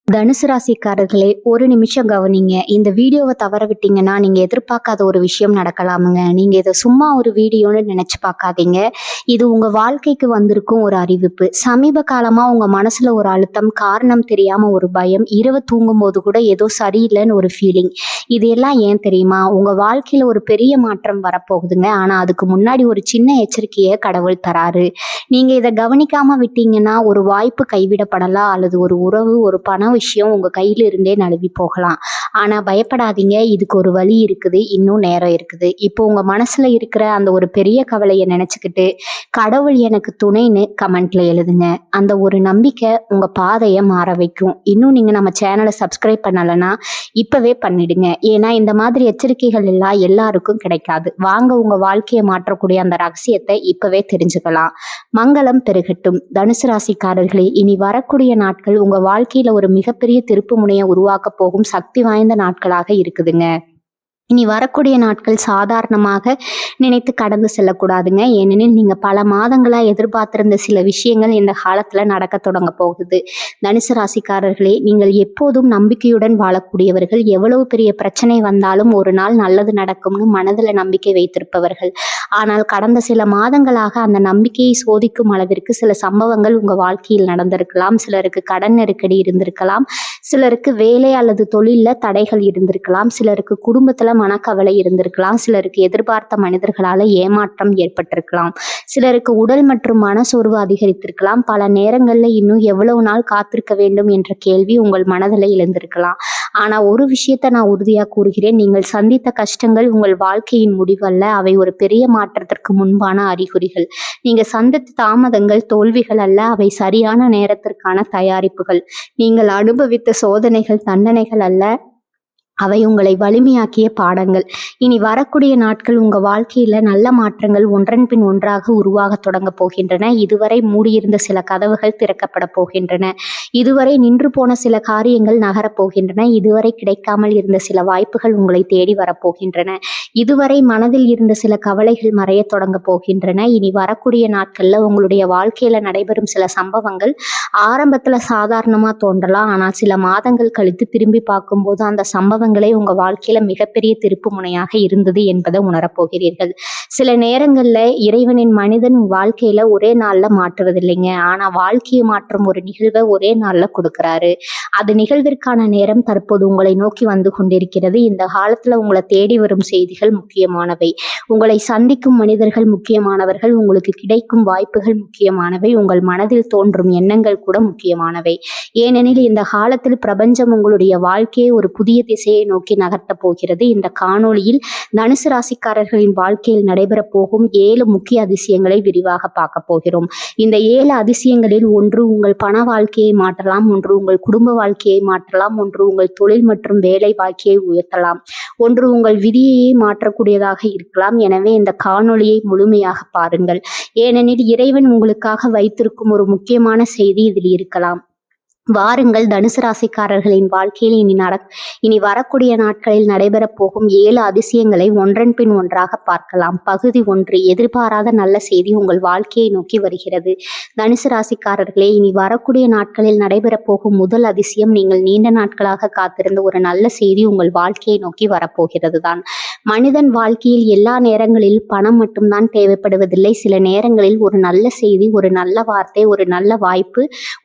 தனுசு ராசிக்காரர்களே, ஒரு நிமிஷம் கவனிங்க. இந்த வீடியோவை தவற விட்டீங்கன்னா நீங்க எதிர்பார்க்காத ஒரு விஷயம் நடக்கலாமுங்க. நீங்க இதை சும்மா ஒரு வீடியோன்னு நினைச்சு பார்க்காதீங்க. இது உங்க வாழ்க்கைக்கு வந்திருக்கும் ஒரு அறிவிப்பு. சமீப காலமா உங்க மனசுல ஒரு அழுத்தம், காரணம் தெரியாம ஒரு பயம், இரவு தூங்கும் போது கூட ஏதோ சரியில்லைன்னு ஒரு ஃபீலிங். இது எல்லாம் ஏன் தெரியுமா? உங்க வாழ்க்கையில ஒரு பெரிய மாற்றம் வரப்போகுதுங்க. ஆனா அதுக்கு முன்னாடி ஒரு சின்ன எச்சரிக்கையை கடவுள் தராரு. நீங்க இதை கவனிக்காம விட்டீங்கன்னா ஒரு வாய்ப்பு கைவிடப்படலாம், அல்லது ஒரு உறவு, ஒரு பண விஷயம் உங்க கையில இருந்தே நழுவி போகலாம். ஆனா பயப்படாதீங்க, இதுக்கு ஒரு வழி இருக்குது, இன்னும் நேரம் இருக்குது. இப்போ உங்க மனசுல இருக்கிற அந்த ஒரு பெரிய கவலையை நினைச்சுக்கிட்டு கடவுள் எனக்கு துணைன்னு கமெண்ட்ல எழுதுங்க. அந்த ஒரு நம்பிக்கை உங்க பாதையை மாற வைக்கும். இன்னும் நீங்க நம்ம சேனலை சப்ஸ்கிரைப் பண்ணலைன்னா இப்பவே பண்ணிடுங்க. ஏன்னா இந்த மாதிரி எச்சரிக்கைகள் எல்லாம் எல்லாருக்கும் கிடைக்காது. வாங்க உங்க வாழ்க்கையை மாற்றக்கூடிய அந்த ரகசியத்தை இப்பவே தெரிஞ்சுக்கலாம். மங்களம் பெருகட்டும். தனுசு ராசிக்காரர்களே, இனி வரக்கூடிய நாட்கள் உங்க வாழ்க்கையில ஒரு மிகப்பெரிய திருப்பு முனையை உருவாக்க போகும் சக்தி வாய்ந்த நாட்களாக இருக்குதுங்க. இனி வரக்கூடிய நாட்கள் சாதாரணமாக நினைத்து கடந்து செல்லக்கூடாதுங்க. ஏனெனில் நீங்க பல மாதங்களா எதிர்பார்த்திருந்த சில விஷயங்கள் இந்த காலத்துல நடக்க தொடங்க போகுது. தனுசு ராசிக்காரர்களே, நீங்கள் எப்போதும் நம்பிக்கையுடன் வாழக்கூடியவர்கள். எவ்வளவு பெரிய பிரச்சனை வந்தாலும் ஒரு நாள் நல்லது நடக்கும்னு மனதுல நம்பிக்கை வைத்திருப்பவர்கள். ஆனால் கடந்த சில மாதங்களாக அந்த நம்பிக்கையை சோதிக்கும் அளவிற்கு சில சம்பவங்கள் உங்க வாழ்க்கையில் நடந்திருக்கலாம். சிலருக்கு கடன் நெருக்கடி இருந்திருக்கலாம், சிலருக்கு வேலை அல்லது தொழில்ல தடைகள் இருந்திருக்கலாம், சிலருக்கு குடும்பத்துல மனக்கவலை இருந்திருக்கலாம், சிலருக்கு எதிர்பார்த்த மனிதர்களால ஏமாற்றம் ஏற்பட்டிருக்கலாம், சிலருக்கு உடல் மற்றும் மனசோர்வு அதிகரித்திருக்கலாம். பல நேரங்கள்ல இன்னும் எவ்வளவு நாள் காத்திருக்க வேண்டும் என்ற கேள்வி உங்கள் மனதில் எழுந்திருக்கலாம். ஆனா ஒரு விஷயத்த நான் உறுதியா கூறுகிறேன், நீங்கள் சந்தித்த கஷ்டங்கள் உங்கள் வாழ்க்கையின் முடிவல்ல, அவை ஒரு பெரிய மாற்றத்திற்கு முன்பான அறிகுறிகள். நீங்க சந்தித்த தாமதங்கள் தோல்விகள் அல்ல, அவை சரியான நேரத்திற்கான தயாரிப்புகள். நீங்கள் அனுபவித்த சோதனைகள் தண்டனைகள் அல்ல, அவை உங்களை வலிமையாக்கிய பாடங்கள். இனி வரக்கூடிய நாட்கள் உங்க வாழ்க்கையில நல்ல மாற்றங்கள் ஒன்றன் பின் ஒன்றாக உருவாக தொடங்க போகின்றன. இதுவரை மூடியிருந்த சில கதவுகள் திறக்கப்பட போகின்றன. இதுவரை நின்று போன சில காரியங்கள் நகரப் போகின்றன. இதுவரை கிடைக்காமல் இருந்த சில வாய்ப்புகள் உங்களை தேடி வரப்போகின்றன. இதுவரை மனதில் இருந்த சில கவலைகள் மறைய தொடங்க போகின்றன. இனி வரக்கூடிய நாட்கள்ல உங்களுடைய வாழ்க்கையில நடைபெறும் சில சம்பவங்கள் ஆரம்பத்துல சாதாரணமா தோன்றலாம். ஆனால் சில மாதங்கள் கழித்து திரும்பி பார்க்கும்போது அந்த சம்பவங்களே உங்க வாழ்க்கையில மிகப்பெரிய திருப்பு முனையாக இருந்தது என்பதை உணரப்போகிறீர்கள். சில நேரங்கள்ல இறைவனின் மனிதன் வாழ்க்கையில ஒரே நாள்ல மாற்றுவதில்லைங்க. ஆனா வாழ்க்கையை மாற்றும் ஒரு நிகழ்வை ஒரே நாள்ல கொடுக்கிறாரு. அது நிகழ்விற்கான நேரம் தற்போது உங்களை நோக்கி வந்து கொண்டிருக்கிறது. இந்த காலத்துல உங்களை தேடி வரும் செய்திகள் முக்கியமானவை. உங்களை சந்திக்கும் மனிதர்கள் முக்கியமானவர்கள். உங்களுக்கு கிடைக்கும் வாய்ப்புகள் முக்கியமானவை. உங்கள் மனதில் தோன்றும் எண்ணங்கள் கூட முக்கியமானவை. ஏனெனில் இந்த காலத்தில் பிரபஞ்சம் உங்களுடைய வாழ்க்கையை ஒரு புதிய திசையை நோக்கி நகர்த்த போகிறது. இந்த காணொளியில் தனுசு ராசிக்காரர்களின் வாழ்க்கையில் நடைபெற போகும் 7 முக்கிய அதிசயங்களை விரிவாக பார்க்க போகிறோம். இந்த 7 அதிசயங்களில் ஒன்று உங்கள் பண வாழ்க்கையை மாற்றலாம், ஒன்று உங்கள் குடும்ப வாழ்க்கையை மாற்றலாம், ஒன்று உங்கள் தொழில் மற்றும் வேலை வாழ்க்கையை உயர்த்தலாம், ஒன்று உங்கள் விதியையே மாற்றக்கூடியதாக இருக்கலாம். எனவே இந்த காணொளியை முழுமையாக பாருங்கள். ஏனெனில் இறைவன் உங்களுக்காக வைத்திருக்கும் ஒரு முக்கியமான செய்தி இதில் இருக்கலாம். வாருங்கள், தனுசு ராசிக்காரர்களின் வாழ்க்கையில் இனி வரக்கூடிய நாட்களில் நடைபெறப் போகும் 7 அதிசயங்களை ஒன்றன் பின் ஒன்றாக பார்க்கலாம். பகுதி 1. எதிர்பாராத நல்ல செய்தி உங்கள் வாழ்க்கையை நோக்கி வருகிறது. தனுசு ராசிக்காரர்களே, இனி வரக்கூடிய நாட்களில் நடைபெறப் போகும் முதல் அதிசயம், நீங்கள் நீண்ட நாட்களாக காத்திருந்த ஒரு நல்ல செய்தி உங்கள் வாழ்க்கையை நோக்கி வரப்போகிறது தான். மனிதன் வாழ்க்கையில் எல்லா நேரங்களில் பணம் மட்டும்தான் தேவைப்படுவதில்லை. சில நேரங்களில் ஒரு நல்ல செய்தி, ஒரு நல்ல வார்த்தை, ஒரு நல்ல வாய்ப்பு,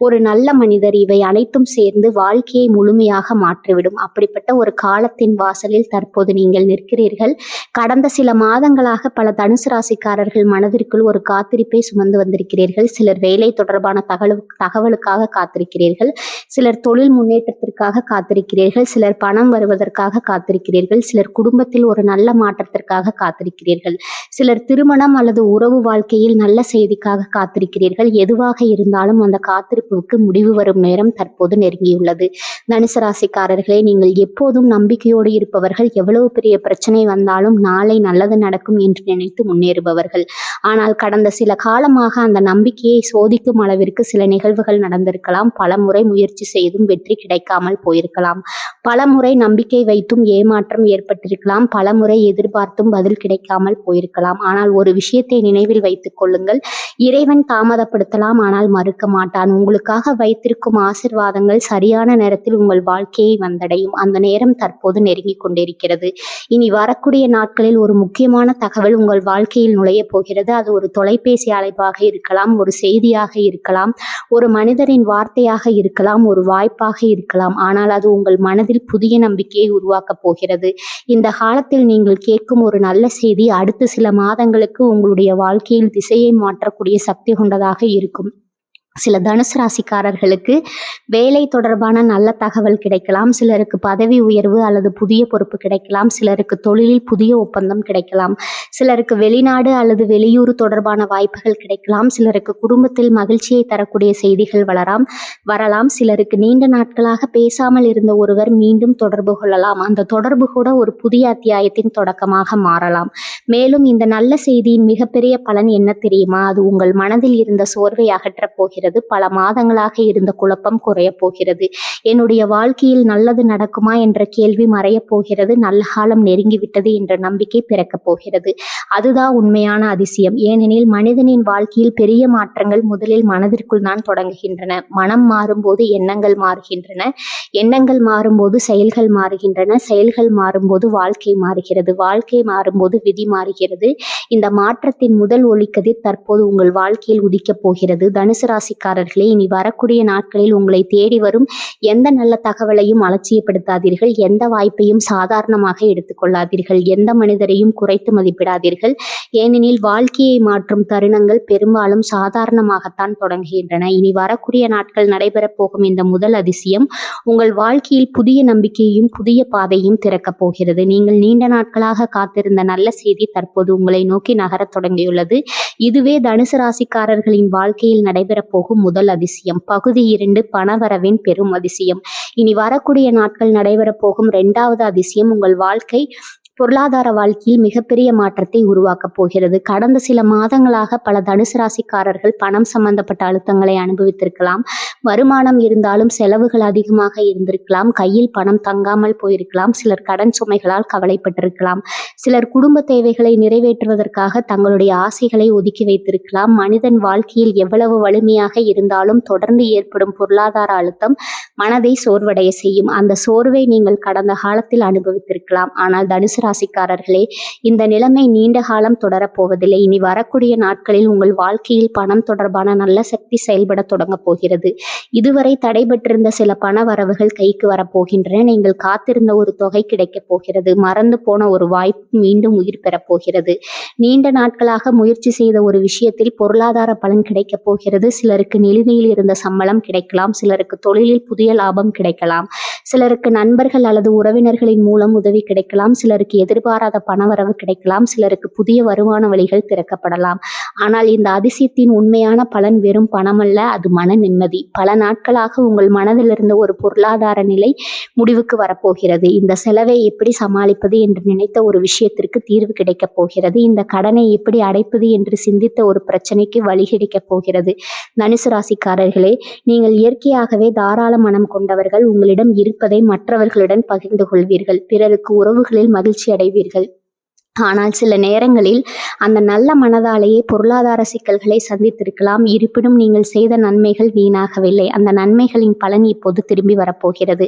ஒரு நல்ல மனிதர், இவை அனைத்தும் சேர்ந்து வாழ்க்கையை முழுமையாக மாற்றிவிடும். அப்படிப்பட்ட ஒரு காலத்தின் வாசலில் தற்போது நீங்கள் நிற்கிறீர்கள். கடந்த சில மாதங்களாக பல தனுசு ராசிக்காரர்கள் மனதிற்குள் ஒரு காத்திருப்பை சுமந்து வந்திருக்கிறீர்கள். சிலர் வேலை தொடர்பான தகவலுக்காக காத்திருக்கிறீர்கள், சிலர் தொழில் முன்னேற்றத்திற்காக காத்திருக்கிறீர்கள், சிலர் பணம் வருவதற்காக காத்திருக்கிறீர்கள், சிலர் குடும்பத்தில் ஒரு நல்ல மாற்றத்திற்காக காத்திருக்கிறீர்கள், சிலர் திருமணம் அல்லது உறவு வாழ்க்கையில் நல்ல செய்திக்காக காத்திருக்கிறீர்கள். எதுவாக இருந்தாலும் அந்த காத்திருப்புக்கு முடிவு வரும் நேரம் தற்போது நெருங்கியுள்ளது. தனுசு ராசிக்காரர்களே, நீங்கள் எப்போதும் நம்பிக்கையோடு இருப்பவர்கள். எவ்வளவு பெரிய பிரச்சனை வந்தாலும் நாளை நல்லது நடக்கும் என்று நினைத்து முன்னேறுபவர்கள். ஆனால் கடந்த சில காலமாக அந்த நம்பிக்கையை சோதிக்கும் அளவிற்கு சில நிகழ்வுகள் நடந்திருக்கலாம். பல முறை முயற்சி செய்தும் வெற்றி கிடைக்காமல் போயிருக்கலாம். பல முறை நம்பிக்கை வைத்தும் ஏமாற்றம் ஏற்பட்டிருக்கலாம். பல முறை எதிர்பார்த்தும் பதில் கிடைக்காமல் போயிருக்கலாம். ஆனால் ஒரு விஷயத்தை நினைவில் வைத்துக் கொள்ளுங்கள், இறைவன் தாமதப்படுத்தலாம், ஆனால் மறுக்க மாட்டான். உங்களுக்காக வைத்திருக்கும் ஆசிர்வாதங்கள் சரியான நேரத்தில் உங்கள் வாழ்க்கையை வந்தடையும். அந்த நேரம் தற்போது நெருங்கிக் கொண்டிருக்கிறது. இனி வரக்கூடிய நாட்களில் ஒரு முக்கியமான தகவல் உங்கள் வாழ்க்கையில் நுழைய போகிறது. அது ஒரு தொலைபேசி அழைப்பாக இருக்கலாம், ஒரு செய்தியாக இருக்கலாம், ஒரு மனிதரின் வார்த்தையாக இருக்கலாம், ஒரு வாய்ப்பாக இருக்கலாம். ஆனால் அது உங்கள் மனதில் புதிய நம்பிக்கையை உருவாக்கப் போகிறது. இந்த காலத்தில் நீங்கள் கேட்கும் ஒரு நல்ல செய்தி அடுத்த சில மாதங்களுக்கு உங்களுடைய வாழ்க்கையில் திசையை மாற்றக்கூடிய சக்தி கொண்டதாக இருக்கும். சில தனுசு ராசிக்காரர்களுக்கு வேலை தொடர்பான நல்ல தகவல் கிடைக்கலாம். சிலருக்கு பதவி உயர்வு அல்லது புதிய பொறுப்பு கிடைக்கலாம். சிலருக்கு தொழிலில் புதிய ஒப்பந்தம் கிடைக்கலாம். சிலருக்கு வெளிநாடு அல்லது வெளியூர் தொடர்பான வாய்ப்புகள் கிடைக்கலாம். சிலருக்கு குடும்பத்தில் மகிழ்ச்சியை தரக்கூடிய செய்திகள் வரலாம். சிலருக்கு நீண்ட நாட்களாக பேசாமல் இருந்த ஒருவர் மீண்டும் தொடர்பு கொள்ளலாம். அந்த தொடர்பு கூட ஒரு புதிய அத்தியாயத்தின் தொடக்கமாக மாறலாம். மேலும் இந்த நல்ல செய்தியின் மிகப்பெரிய பலன் என்ன தெரியுமா? அது உங்கள் மனதில் இருந்த சோர்வை அகற்றப் போகிறது. பல மாதங்களாக இருந்த குழப்பம் குறைய போகிறது. என்னுடைய வாழ்க்கையில் நல்லது நடக்குமா என்ற கேள்வி மறைய போகிறது. நல்ல காலம் நெருங்கிவிட்டது என்ற நம்பிக்கை பிறக்கப் போகிறது. அதுதான் உண்மையான அதிசயம். ஏனெனில் மனிதனின் வாழ்க்கையில் பெரிய மாற்றங்கள் முதலில் மனதிற்குள் தான் தொடங்குகின்றன. மனம் மாறும்போது எண்ணங்கள் மாறுகின்றன. எண்ணங்கள் மாறும்போது செயல்கள் மாறுகின்றன. செயல்கள் மாறும்போது வாழ்க்கை மாறுகிறது. வாழ்க்கை மாறும்போது விதி மாறுகிறது. இந்த மாற்றத்தின் முதல் ஒளிக்கதிர் தற்போது உங்கள் வாழ்க்கையில் உதிக்கப் போகிறது. தனுசு ராசிக்காரர்களே, இனி வரக்கூடிய நாட்களில் உங்களை தேடி வரும் எந்த நல்ல தகவலையும் அலட்சியப்படுத்தாதீர்கள். எந்த வாய்ப்பையும் சாதாரணமாக எடுத்துக்கொள்ளாதீர்கள். எந்த மனிதரையும் குறைத்து மதிப்பிடாதீர்கள். ஏனெனில் வாழ்க்கையை மாற்றும் தருணங்கள் பெரும்பாலும் சாதாரணமாகத்தான் தொடங்குகின்றன. இனி வரக்கூடிய நாட்கள் நடைபெறப் போகும் இந்த முதல் அதிசயம் உங்கள் வாழ்க்கையில் புதிய நம்பிக்கையையும் புதிய பாதையும் திறக்கப் போகிறது. நீங்கள் நீண்ட நாட்களாக காத்திருந்த நல்ல செய்தி தற்போது உங்களை நோக்கி நகரத் தொடங்கியுள்ளது. இதுவே தனுசு ராசிக்காரர்களின் வாழ்க்கையில் நடைபெறப் போகும் முதல் அதிசயம். பகுதி 2, பணவரவின் பெரும் அதிசயம். இனி வரக்கூடிய நாட்கள் நடைபெறப் போகும் 2வது அதிசயம் உங்கள் பொருளாதார வாழ்க்கையில் மிகப்பெரிய மாற்றத்தை உருவாக்கப் போகிறது. கடந்த சில மாதங்களாக பல தனுசு ராசிக்காரர்கள் பணம் சம்பந்தப்பட்ட அழுத்தங்களை அனுபவித்திருக்கலாம். வருமானம் இருந்தாலும் செலவுகள் அதிகமாக இருந்திருக்கலாம். கையில் பணம் தங்காமல் போயிருக்கலாம். சிலர் கடன் சுமைகளால் கவலைப்பட்டிருக்கலாம். சிலர் குடும்ப தேவைகளை நிறைவேற்றுவதற்காக தங்களுடைய ஆசைகளை ஒதுக்கி வைத்திருக்கலாம். மனிதன் வாழ்க்கையில் எவ்வளவு வலிமையாக இருந்தாலும் தொடர்ந்து ஏற்படும் பொருளாதார அழுத்தம் மனதை சோர்வடைய செய்யும். அந்த சோர்வை நீங்கள் கடந்த காலத்தில் அனுபவித்திருக்கலாம். ஆனால் தனுசு ராசிக்காரர்களே, இந்த நிலைமை நீண்ட காலம் தொடரப்போவதில்லை. இனி வரக்கூடிய நாட்களில் உங்கள் வாழ்க்கையில் பணம் தொடர்பான நல்ல சக்தி செயல்பட தொடங்கப் போகிறது. இதுவரை தடைபட்டிருந்த சில பண வரவுகள் கைக்கு வரப்போகின்றன. நீங்கள் காத்திருந்த ஒரு தொகை கிடைக்கப் போகிறது. மறந்து போன ஒரு வாய்ப்பு மீண்டும் உயிர் பெறப் போகிறது. நீண்ட நாட்களாக முயற்சி செய்த ஒரு விஷயத்தில் பொருளாதார பலன் கிடைக்கப் போகிறது. சிலருக்கு நிலுவையில் இருந்த சம்பளம் கிடைக்கலாம். சிலருக்கு தொழிலில் புதிய லாபம் கிடைக்கலாம். சிலருக்கு நண்பர்கள் அல்லது உறவினர்களின் மூலம் உதவி கிடைக்கலாம். சிலருக்கு எதிர்பாராத பணவரவு கிடைக்கலாம். சிலருக்கு புதிய வருமான வழிகள் திறக்கப்படலாம். ஆனால் இந்த அதிசயத்தின் உண்மையான பலன் வெறும் பணமல்ல, அது மன நிம்மதி. பல நாட்களாக உங்கள் மனதில் இருந்த ஒரு பொருளாதார நிலை முடிவுக்கு வரப்போகிறது. இந்த செலவை எப்படி சமாளிப்பது என்று நினைத்த ஒரு விஷயத்திற்கு தீர்வு கிடைக்கப் போகிறது. இந்த கடனை எப்படி அடைப்பது என்று சிந்தித்த ஒரு பிரச்சனைக்கு வழி கிடைக்கப் போகிறது. தனுசு ராசிக்காரர்களே, நீங்கள் இயற்கையாகவே தாராள மனம் கொண்டவர்கள். உங்களிடம் இருப்பதை மற்றவர்களுடன் பகிர்ந்து கொள்வீர்கள். பிறருக்கு உறவுகளில் மகிழ்ச்சி அடைவீர்கள். ஆனால் சில நேரங்களில் அந்த நல்ல மனதாலேயே பொருளாதார சிக்கல்களை சந்தித்திருக்கலாம். இருப்பினும் நீங்கள் செய்த நன்மைகள் வீணாகவில்லை. அந்த நன்மைகளின் பலன் இப்போது திரும்பி வரப்போகிறது.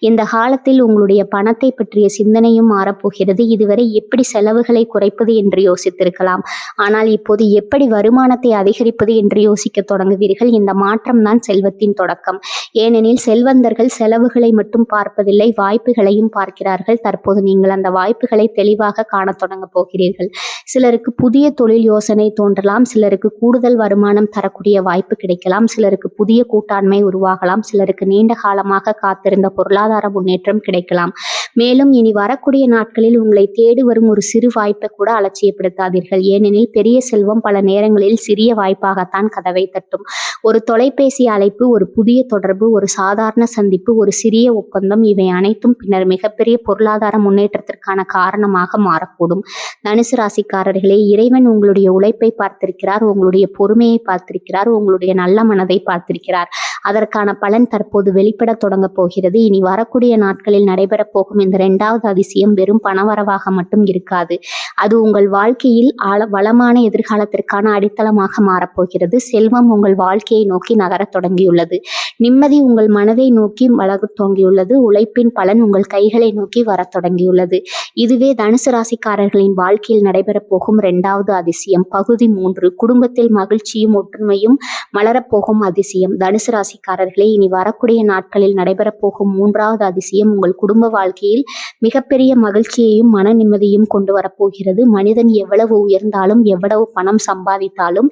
இந்த காலத்தில் உங்களுடைய பணத்தை பற்றிய சிந்தனையும் மாறப்போகிறது. இதுவரை எப்படி செலவுகளை குறைப்பது என்று யோசித்திருக்கலாம். ஆனால் இப்போது எப்படி வருமானத்தை அதிகரிப்பது என்று யோசிக்க தொடங்குவீர்கள். இந்த மாற்றம்தான் செல்வத்தின் தொடக்கம். ஏனெனில் செல்வந்தர்கள் செலவுகளை மட்டும் பார்ப்பதில்லை, வாய்ப்புகளையும் பார்க்கிறார்கள். தற்போது நீங்கள் அந்த வாய்ப்புகளை தெளிவாக காண தொடங்க போகிறீர்கள். சிலருக்கு புதிய தொழில் யோசனை தோன்றலாம். சிலருக்கு கூடுதல் வருமானம் தரக்கூடிய வாய்ப்பு கிடைக்கலாம். சிலருக்கு புதிய கூட்டாண்மை உருவாகலாம். சிலருக்கு நீண்ட காலமாக காத்திருந்த பொருளாதார முன்னேற்றம் கிடைக்கலாம். மேலும் இனி வரக்கூடிய நாட்களில் உங்களை தேடி வரும் ஒரு சிறு வாய்ப்பை கூட அலட்சியப்படுத்தாதீர்கள். ஏனெனில் பெரிய செல்வம் பல நேரங்களில் சிறிய வாய்ப்பாகத்தான் கதவை தட்டும். ஒரு தொலைபேசி அழைப்பு, ஒரு புதிய தொடர்பு, ஒரு சாதாரண சந்திப்பு, ஒரு சிறிய ஒப்பந்தம், இவை அனைத்தும் பின்னர் மிகப்பெரிய பொருளாதார முன்னேற்றத்திற்கான காரணமாக மாறக்கூடும். தனுசு ராசிக்காரர்களே, இறைவன் உங்களுடைய உழைப்பை பார்த்திருக்கிறார், உங்களுடைய பொறுமையை பார்த்திருக்கிறார், உங்களுடைய நல்ல மனதை பார்த்திருக்கிறார். அதற்கான பலன் தற்போது வெளிப்பட தொடங்க போகிறது. இனி வரக்கூடிய நாட்களில் நடைபெறப் போகும் இந்த 2வது அதிசயம் வெறும் பணவரவாக மட்டும் இருக்காது. அது உங்கள் வாழ்க்கையில் வளமான எதிர்காலத்திற்கான அடித்தளமாக மாறப்போகிறது. செல்வம் உங்கள் வாழ்க்கையை நோக்கி நகரத் தொடங்கியுள்ளது. நிம்மதி உங்கள் மனதை நோக்கி வளரத் தொடங்கியுள்ளது. உழைப்பின் பலன் உங்கள் கைகளை நோக்கி வரத் தொடங்கியுள்ளது. இதுவே தனுசு ராசிக்காரர்களின் வாழ்க்கையில் நடைபெறப் போகும் 2வது அதிசயம். பகுதி 3, குடும்பத்தில் மகிழ்ச்சியும் ஒற்றுமையும் மலரப்போகும் அதிசயம். தனுசு ராசிக்காரர்களே, இனி வரக்கூடிய நாட்களில் நடைபெறப் போகும் 3வது அதிசயம் உங்கள் குடும்ப வாழ்க்கையில் மிகப்பெரிய மகிழ்ச்சியையும் மன நிம்மதியும் கொண்டு வரப்போகிறது. மனிதன் எவ்வளவு உயர்ந்தாலும், எவ்வளவு பணம் சம்பாதித்தாலும்,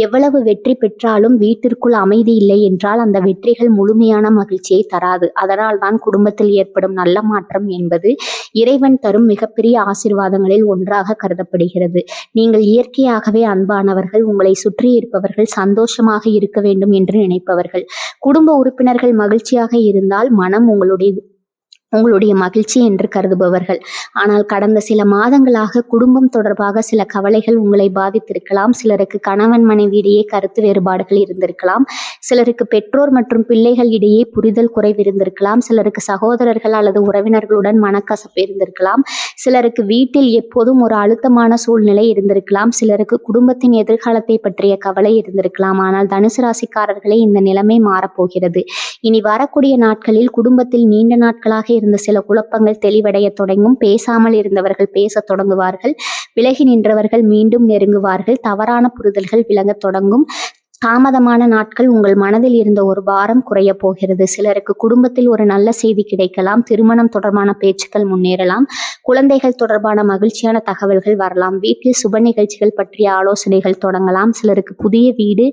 எவ்வளவு வெற்றி பெற்றாலும் வீட்டிற்குள் அமைதி இல்லை என்றால் அந்த வெற்றிகள் முழுமையான மகிழ்ச்சியை தராது. அதனால் தான் குடும்பத்தில் ஏற்படும் நல்ல மாற்றம் என்பது இறைவன் தரும் மிகப்பெரிய ஆசீர்வாதங்களில் ஒன்றாக கருதப்படுகிறது. நீங்கள் இயற்கையாகவே அன்பானவர்கள். உங்களை சுற்றி இருப்பவர்கள் சந்தோஷமாக இருக்க வேண்டும் என்று நினைப்பவர்கள். குடும்ப உறுப்பினர்கள் மகிழ்ச்சியாக இருந்தால் மனம் உங்களுடைய மகிழ்ச்சி என்று கருதுபவர்கள். ஆனால் கடந்த சில மாதங்களாக குடும்பம் தொடர்பாக சில கவலைகள் உங்களை பாதித்திருக்கலாம். சிலருக்கு கணவன் மனைவி இடையே கருத்து வேறுபாடுகள் இருந்திருக்கலாம். சிலருக்கு பெற்றோர் மற்றும் பிள்ளைகள் இடையே புரிதல் குறைவு இருந்திருக்கலாம். சிலருக்கு சகோதரர்கள் அல்லது உறவினர்களுடன் மனக்கசப்பு இருந்திருக்கலாம். சிலருக்கு வீட்டில் எப்போதும் ஒரு அழுத்தமான சூழ்நிலை இருந்திருக்கலாம். சிலருக்கு குடும்பத்தின் எதிர்காலத்தை பற்றிய கவலை இருந்திருக்கலாம். ஆனால் தனுசு ராசிக்காரர்களே, இந்த நிலைமை மாறப்போகிறது. இனி வரக்கூடிய நாட்களில் குடும்பத்தில் நீண்ட நாட்களாக இருந்த சில குழப்பங்கள் தெளிவடைய தொடங்கும். பேசாமல் இருந்தவர்கள் பேசத் தொடங்குவார்கள். விலகி நின்றவர்கள் மீண்டும் நெருங்குவார்கள். தவறான புரிதல்கள் விலகத் தொடங்கும். தாமதமான நாட்கள் உங்கள் மனதில் இருந்த ஒரு பாரம் குறைய போகிறது. சிலருக்கு குடும்பத்தில் ஒரு நல்ல செய்தி கிடைக்கலாம். திருமணம் தொடர்பான பேச்சுக்கள் முன்னேறலாம். குழந்தைகள் தொடர்பான மகிழ்ச்சியான தகவல்கள் வரலாம். வீட்டில் சுப நிகழ்ச்சிகள் பற்றிய ஆலோசனைகள் தொடங்கலாம். சிலருக்கு புதிய வீடு,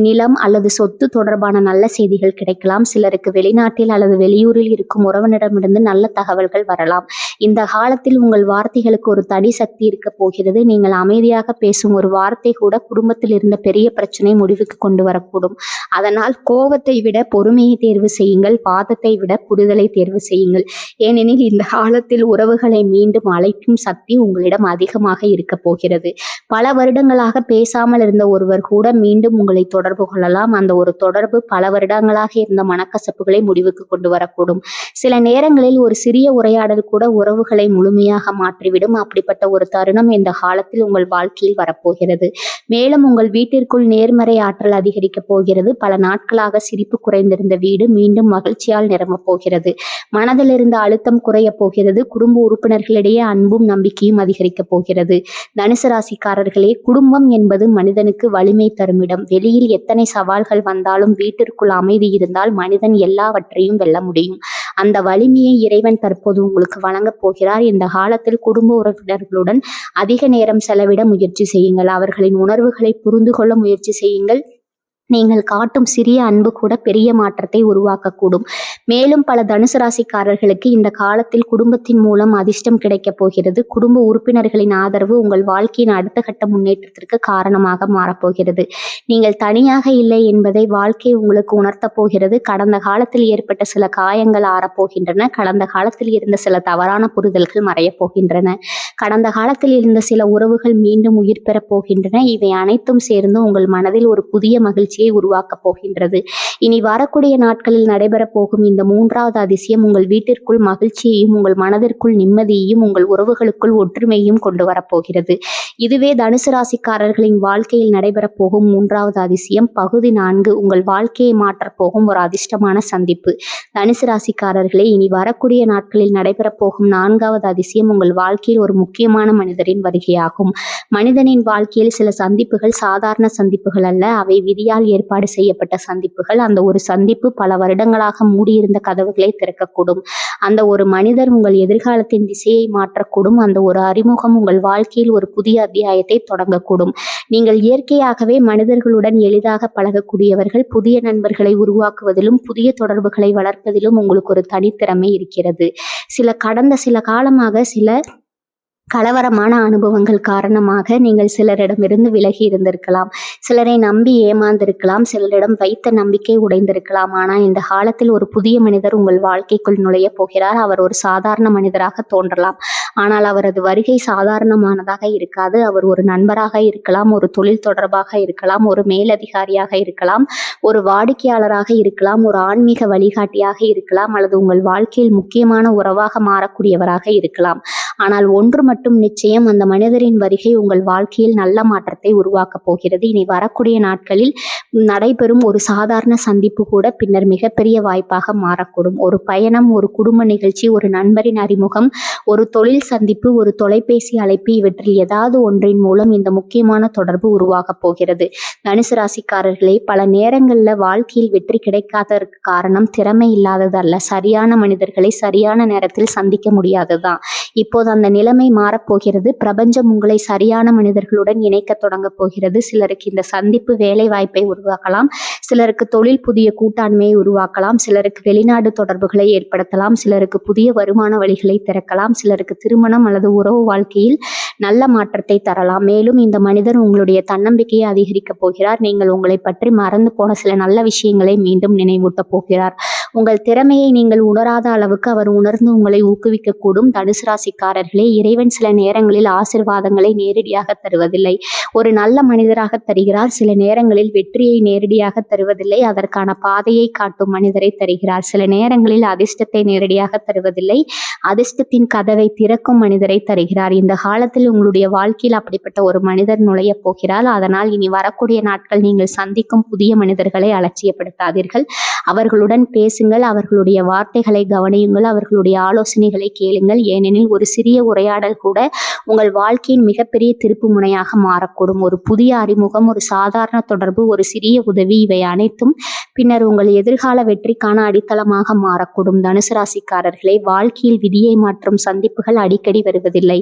நிலம் அல்லது சொத்து தொடர்பான நல்ல செய்திகள் கிடைக்கலாம். சிலருக்கு வெளிநாட்டில் அல்லது வெளியூரில் இருக்கும் உறவினரிடமிருந்து நல்ல தகவல்கள் வரலாம். இந்த காலத்தில் உங்கள் வார்த்தைகளுக்கு ஒரு தனி சக்தி இருக்க போகிறது. நீங்கள் அமைதியாக பேசும் ஒரு வார்த்தை கூட குடும்பத்தில் இருந்த பெரிய பிரச்சனை முடிவுக்கு கொண்டு வரக்கூடும். அதனால் கோபத்தை விட பொறுமையை தேர்வு செய்யுங்கள். வாதத்தை விட புரிதலை தேர்வு செய்யுங்கள். ஏனெனில் இந்த காலத்தில் உறவுகளை மீண்டும் அழைக்கும் சக்தி உங்களிடம் அதிகமாக இருக்க போகிறது. பல வருடங்களாக பேசாமல் இருந்த ஒருவர் கூட மீண்டும் உங்களை தொடர்பு கொள்ளலாம். அந்த ஒரு தொடர்பு பல வருடங்களாக இருந்த மனக்கசப்புகளை முடிவுக்கு கொண்டு வரக்கூடும். சில நேரங்களில் ஒரு சிறிய உரையாடல் கூட உறவுகளை முழுமையாக மாற்றிவிடும். அப்படிப்பட்ட ஒரு தருணம் இந்த காலத்தில் உங்கள் வாழ்க்கையில் வரப்போகிறது. மேலும் உங்கள் வீட்டிற்குள் நேர்மறை ஆற்றல் அதிகரிக்க போகிறது. பல நாட்களாக சிரிப்பு குறைந்திருந்த வீடு மீண்டும் மகிழ்ச்சியால் நிரம்பப் போகிறது. மனதில் இருந்த அழுத்தம் குறைய போகிறது. குடும்ப உறுப்பினர்களிடையே அன்பும் நம்பிக்கையும் அதிகரிக்க போகிறது. தனுசு ராசிக்காரர்களே, குடும்பம் என்பது மனிதனுக்கு வலிமை தரும் இடம். வெளியில் எத்தனை சவால்கள் வந்தாலும் வீட்டிற்குள் அமைதி இருந்தால் மனிதன் எல்லாவற்றையும் வெல்ல முடியும். அந்த வலிமையை இறைவன் தற்போது உங்களுக்கு வழங்கப் போகிறார். இந்த காலத்தில் குடும்ப உறவினர்களுடன் அதிக நேரம் செலவிட முயற்சி செய்யுங்கள். அவர்களின் உணர்வுகளை புரிந்து கொள்ள முயற்சி செய்யுங்கள். நீங்கள் காட்டும் சிறிய அன்பு கூட பெரிய மாற்றத்தை உருவாக்கக்கூடும். மேலும் பல தனுசு ராசிக்காரர்களுக்கு இந்த காலத்தில் குடும்பத்தின் மூலம் அதிர்ஷ்டம் கிடைக்கப் போகிறது. குடும்ப உறுப்பினர்களின் ஆதரவு உங்கள் வாழ்க்கையின் அடுத்த கட்ட முன்னேற்றத்திற்கு காரணமாக மாறப்போகிறது. நீங்கள் தனியாக இல்லை என்பதை வாழ்க்கை உங்களுக்கு உணர்த்தப் போகிறது. கடந்த காலத்தில் ஏற்பட்ட சில காயங்கள் ஆறப்போகின்றன. கடந்த காலத்தில் இருந்த சில தவறான புரிதல்கள் மறையப் போகின்றன. கடந்த காலத்தில் இருந்த சில உறவுகள் மீண்டும் உயிர் பெறப் போகின்றன. இவை அனைத்தும் சேர்ந்து உங்கள் மனதில் ஒரு புதிய மகிழ்ச்சியை உருவாக்கப் போகின்றது. இனி வரக்கூடிய நாட்களில் நடைபெறப் போகும் இந்த 3வது அதிசயம் உங்கள் வீட்டிற்குள் மகிழ்ச்சியையும் உங்கள் மனதிற்குள் நிம்மதியையும் உங்கள் உறவுகளுக்குள் ஒற்றுமையையும் கொண்டு வரப்போகிறது. இதுவே தனுசு ராசிக்காரர்களின் வாழ்க்கையில் நடைபெறப் போகும் 3வது அதிசயம். பகுதி 4, உங்கள் வாழ்க்கையை மாற்றப் போகும் ஒரு அதிர்ஷ்டமான சந்திப்பு. தனுசு ராசிக்காரர்களே, இனி வரக்கூடிய நாட்களில் நடைபெறப் போகும் 4வது அதிசயம் உங்கள் வாழ்க்கையில் ஒரு முக்கியமான மனிதரின் வருகையாகும். மனிதனின் வாழ்க்கையில் சில சந்திப்புகள் சாதாரண சந்திப்புகள் அல்ல. அவை விதியால் ஏற்பாடு செய்யப்பட்ட சந்திப்புகள். அந்த ஒரு சந்திப்பு பல வருடங்களாக மூடியிருந்த கதவுகளை திறக்கக்கூடும். அந்த ஒரு மனிதர் உங்கள் எதிர்காலத்தின் திசையை மாற்றக்கூடும். அந்த ஒரு அறிமுகம் உங்கள் வாழ்க்கையில் ஒரு புதிய அத்தியாயத்தை தொடங்கக்கூடும். நீங்கள் இயற்கையாகவே மனிதர்களுடன் எளிதாக பழகக்கூடியவர்கள். புதிய நண்பர்களை உருவாக்குவதிலும் புதிய தொடர்புகளை வளர்ப்பதிலும் உங்களுக்கு ஒரு தனித்திறமை இருக்கிறது. கடந்த சில காலமாக சில கலவரமான அனுபவங்கள் காரணமாக நீங்கள் சிலரிடமிருந்து விலகி இருந்திருக்கலாம். சிலரை நம்பி ஏமாந்திருக்கலாம். சிலரிடம் வைத்த நம்பிக்கை உடைந்திருக்கலாம். ஆனால் இந்த காலத்தில் ஒரு புதிய மனிதர் உங்கள் வாழ்க்கைக்குள் நுழைய போகிறார். அவர் ஒரு சாதாரண மனிதராக தோன்றலாம். ஆனால் அவரது வருகை சாதாரணமானதாக இருக்காது. அவர் ஒரு நண்பராக இருக்கலாம், ஒரு தொழில் தொடர்பாக இருக்கலாம், ஒரு மேலதிகாரியாக இருக்கலாம், ஒரு வாடிக்கையாளராக இருக்கலாம், ஒரு ஆன்மீக வழிகாட்டியாக இருக்கலாம், அல்லது உங்கள் வாழ்க்கையில் முக்கியமான உறவாக மாறக்கூடியவராக இருக்கலாம். ஆனால் ஒன்று மட்டும் நிச்சயம், அந்த மனிதரின் வருகை உங்கள் வாழ்க்கையில் நல்ல மாற்றத்தை உருவாக்கப் போகிறது. இனி வரக்கூடிய நாட்களில் நடைபெறும் ஒரு சாதாரண சந்திப்பு கூட பின்னர் மிகப்பெரிய வாய்ப்பாக மாறக்கூடும். ஒரு பயணம், ஒரு குடும்ப நிகழ்ச்சி, ஒரு நண்பரின் அறிமுகம், ஒரு தொழில் சந்திப்பு, ஒரு தொலைபேசி அழைப்பு, இவற்றில் ஏதாவது ஒன்றின் மூலம் இந்த முக்கியமான தொடர்பு உருவாகப் போகிறது. தனுசு ராசிக்காரர்களே, பல நேரங்களில் வாழ்க்கையில் வெற்றி கிடைக்காததற்கு காரணம் திறமை இல்லாததல்ல, சரியான மனிதர்களை சரியான நேரத்தில் சந்திக்க முடியாததுதான். இப்போது அந்த நிலைமை மாறப்போகிறது. பிரபஞ்சம் உங்களை சரியான மனிதர்களுடன் இணைக்க தொடங்க போகிறது. சிலருக்கு இந்த சந்திப்பு வேலை வாய்ப்பை உருவாக்கலாம், சிலருக்கு தொழில் புதிய கூட்டாண்மையை உருவாக்கலாம், சிலருக்கு வெளிநாடு தொடர்புகளை ஏற்படுத்தலாம், சிலருக்கு புதிய வருமான வழிகளை திறக்கலாம், சிலருக்கு திருமணம் அல்லது உறவு வாழ்க்கையில் நல்ல மாற்றத்தை தரலாம். மேலும் இந்த மனிதர் உங்களுடைய தன்னம்பிக்கையை அதிகரிக்கப் போகிறார். நீங்கள் உங்களை பற்றி மறந்து போன சில நல்ல விஷயங்களை மீண்டும் நினைவூட்டப் போகிறார். உங்கள் திறமையை நீங்கள் உணராத அளவுக்கு அவர் உணர்ந்து உங்களை ஊக்குவிக்கக்கூடும். தனுசு ராசிக்காரர்களே, இறைவன் சில நேரங்களில் ஆசீர்வாதங்களை நேரடியாக தருவதில்லை, ஒரு நல்ல மனிதராக தருகிறார். சில நேரங்களில் வெற்றியை நேரடியாக தருவதில்லை, அதற்கான பாதையை காட்டும் மனிதரை தருகிறார். சில நேரங்களில் அதிர்ஷ்டத்தை நேரடியாக தருவதில்லை, அதிர்ஷ்டத்தின் கதவை திறக்கும் மனிதரை தருகிறார். இந்த காலத்தில் உங்களுடைய வாழ்க்கையில் அப்படிப்பட்ட ஒரு மனிதர் நுழைய போகிறார். அதனால் இனி வரக்கூடிய நாட்கள் நீங்கள் சந்திக்கும் புதிய மனிதர்களை அலட்சியப்படுத்தாதீர்கள். அவர்களுடன் பேசுங்கள், அவர்களுடைய வார்த்தைகளை கவனியுங்கள், அவர்களுடைய ஆலோசனைகளை கேளுங்கள். ஏனெனில் ஒரு சிறிய உரையாடல் கூட உங்கள் வாழ்க்கையின் மிகப்பெரிய திருப்பு முனையாக மாறக்கூடும். ஒரு புதிய அறிமுகம், ஒரு சாதாரண தொடர்பு, ஒரு சிறிய உதவி, இவை அனைத்தும் பின்னர் உங்கள் எதிர்கால வெற்றிக்கான அடித்தளமாக மாறக்கூடும். தனுசு ராசிக்காரர்களை, வாழ்க்கையில் விதியை மாற்றும் சந்திப்புகள் அடிக்கடி வருவதில்லை,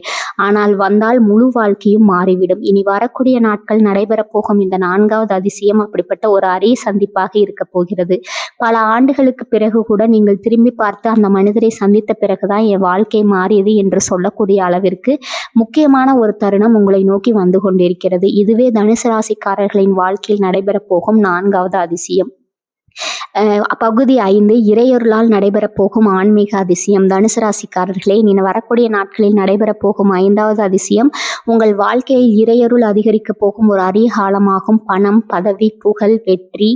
ஆனால் வந்தால் முழு வாழ்க்கையும் மாறிவிடும். இனி வரக்கூடிய நாட்கள் நடைபெறப் போகும் இந்த 4வது அதிசயம் அப்படிப்பட்ட ஒரு அரிய சந்திப்பாக இருக்க போகிறது. பல ஆண்டுகளுக்கு பிறகு கூட நீங்கள் திரும்பி பார்த்து அந்த மனிதரை சந்தித்த பிறகுதான் என் வாழ்க்கை மாறியது என்று சொல்லக்கூடிய அளவிற்கு முக்கியமான ஒரு தருணம் உங்களை நோக்கி வந்து கொண்டிருக்கிறது. இதுவே தனுசு ராசிக்காரர்களின் வாழ்க்கையில் நடைபெறப் போகும் 4வது அதிசயம். பகுதி 5, இறையொருளால் நடைபெறப் போகும் ஆன்மீக அதிசயம். தனுசு ராசிக்காரர்களே, நீ வரக்கூடிய நாட்களில் நடைபெறப் போகும் 5வது அதிசயம் உங்கள் வாழ்க்கையில் இறையொருள் அதிகரிக்க போகும் ஒரு அரிய காலமாகும். பணம், பதவி, புகழ், வெற்றி,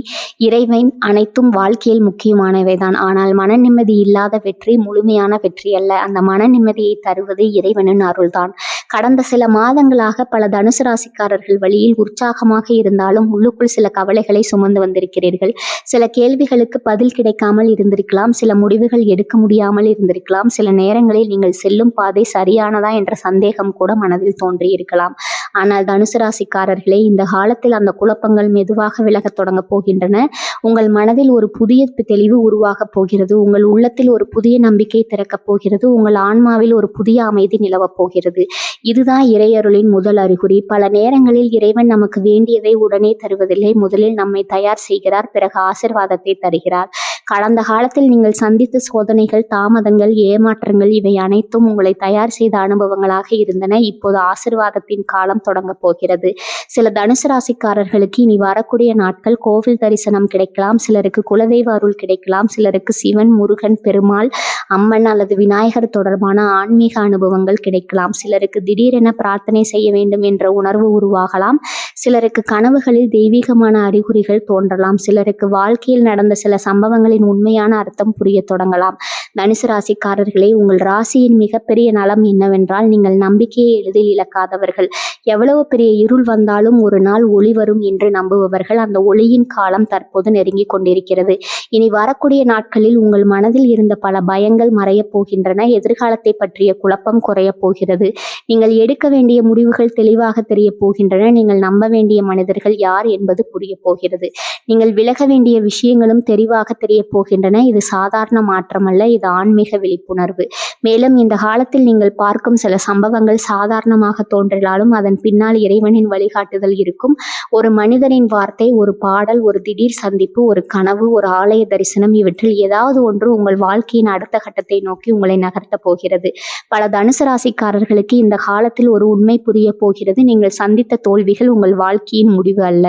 இறைவன் அனைத்தும் வாழ்க்கையில் முக்கியமானவைதான். ஆனால் மன நிம்மதி இல்லாத வெற்றி முழுமையான வெற்றி அல்ல. அந்த மன நிம்மதியை தருவது இறைவனின் அருள்தான். கடந்த சில மாதங்களாக பல தனுசு ராசிக்காரர்கள் வழியில் உற்சாகமாக இருந்தாலும் உள்ளுக்குள் சில கவலைகளை சுமந்து வந்திருக்கிறீர்கள். சில கேள்விகளுக்கு பதில் கிடைக்காமல் இருந்திருக்கலாம், சில முடிவுகள் எடுக்க முடியாமல் இருந்திருக்கலாம், சில நேரங்களில் நீங்கள் செல்லும் பாதை சரியானதா என்ற சந்தேகம் கூட மனதில் தோன்றியிருக்கலாம். ஆனால் தனுசு ராசிக்காரர்களே, இந்த காலத்தில் அந்த குழப்பங்கள் மெதுவாக விலகத் தொடங்க போகின்றன. உங்கள் மனதில் ஒரு புதிய தெளிவு உருவாகப் போகிறது. உங்கள் உள்ளத்தில் ஒரு புதிய நம்பிக்கை திறக்கப் போகிறது. உங்கள் ஆன்மாவில் ஒரு புதிய அமைதி நிலவப் போகிறது. இதுதான் இறையருளின் முதல் அறிகுறி. பல நேரங்களில் இறைவன் நமக்கு வேண்டியதை உடனே தருவதில்லை. முதலில் நம்மை தயார் செய்கிறார், பிறகு ஆசீர்வாதத்தை தருகிறார். கடந்த காலத்தில் நீங்கள் சந்தித்த சோதனைகள், தாமதங்கள், ஏமாற்றங்கள், இவை அனைத்தும் உங்களை தயார் செய்த அனுபவங்களாக இருந்தன. இப்போது ஆசீர்வாதத்தின் காலம் தொடங்க போகிறது. சில தனுசு ராசிக்காரர்களுக்கு இனி வரக்கூடிய நாட்கள் கோவில் தரிசனம் கிடைக்கலாம், சிலருக்கு குலதெய்வ அருள் கிடைக்கலாம், சிலருக்கு சிவன், முருகன், பெருமாள், அம்மன் அல்லது விநாயகர் தொடர்பான ஆன்மீக அனுபவங்கள் கிடைக்கலாம். சிலருக்கு திடீரென பிரார்த்தனை செய்ய வேண்டும் என்ற உணர்வு உருவாகலாம். சிலருக்கு கனவுகளில் தெய்வீகமான அறிகுறிகள் தோன்றலாம். சிலருக்கு வாழ்க்கையில் நடந்த சில சம்பவங்களின் உண்மையான அர்த்தம் புரிய தொடங்கலாம். தனுசு ராசிக்காரர்களே, உங்கள் ராசியின் மிகப்பெரிய நலம் என்னவென்றால் நீங்கள் நம்பிக்கையை எளிதில் இழக்காதவர்கள். எவ்வளவு பெரிய இருள் வந்தாலும் ஒரு நாள் ஒளி வரும் என்று நம்புபவர்கள். அந்த ஒளியின் காலம் தற்போது நெருங்கி கொண்டிருக்கிறது. இனி வரக்கூடிய நாட்களில் உங்கள் மனதில் இருந்த பல பயங்கள் மறையப் போகின்றன. எதிர்காலத்தை பற்றிய குழப்பம் குறையப் போகிறது. நீங்கள் எடுக்க வேண்டிய முடிவுகள் தெளிவாக தெரிய போகின்றன. நீங்கள் நம்ப வேண்டிய மனிதர்கள் யார் என்பது புரிய போகிறது. நீங்கள் விலக வேண்டிய விஷயங்களும் தெளிவாக தெரிய போகின்றன. இது சாதாரண மாற்றம் அல்ல, இது ஆன்மீக விழிப்புணர்வு. மேலும் இந்த காலத்தில் நீங்கள் பார்க்கும் சில சம்பவங்கள் சாதாரணமாக தோன்றினாலும் அதன் பின்னால் இறைவனின் வழிகாட்டுதல் இருக்கும். ஒரு மனிதனின் வார்த்தை, ஒரு பாடல், ஒரு திடீர் சந்திப்பு, ஒரு கனவு, ஒரு ஆலய தரிசனம், இவற்றில் ஏதாவது ஒன்று உங்கள் வாழ்க்கையின் அடுத்த கட்டத்தை நோக்கி உங்களை நகர்த்த போகிறது. பல தனுசு ராசிக்காரர்களுக்கு இந்த காலத்தில் ஒரு உண்மை புரிய போகிறது. நீங்கள் சந்தித்த தோல்விகள் உங்கள் வாழ்க்கையின் முடிவு அல்ல,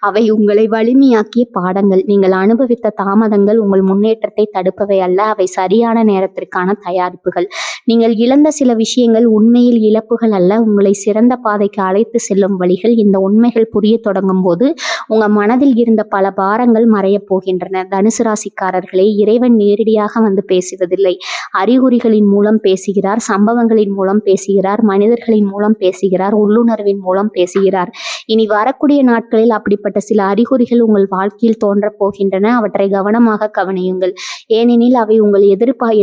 அவை உங்களை வலிமையாக்கிய பாடங்கள். நீங்கள் அனுபவித்த தாமதங்கள் உங்கள் முன்னேற்றத்தை தடுப்பவை அல்ல, அவை சரியான நேரத்திற்கான தயாரிப்புகள். நீங்கள் இழந்த சில விஷயங்கள் உண்மையில் இழப்புகள் அல்ல, உங்களை சிறந்த பாதைக்கு அழைத்து செல்லும் வழிகள். இந்த உண்மைகள் புரிய தொடங்கும் போது உங்க மனதில் இருந்த பல பாரங்கள் மறையப் போகின்றன. தனுசு ராசிக்காரர்களே, இறைவன் நேரடியாக வந்து பேசுவதில்லை, அறிகுறிகளின் மூலம் பேசுகிறார், சம்பவங்களின் மூலம் பேசுகிறார், மனிதர்களின் மூலம் பேசுகிறார், உள்ளுணர்வின் மூலம் பேசுகிறார். இனி வரக்கூடிய நாட்களில் அப்படிப்பட்ட சில அறிகுறிகள் உங்கள் வாழ்க்கையில் தோன்றப் போகின்றன. அவற்றை கவனமாக கவனியுங்கள், ஏனெனில் அவை உங்கள்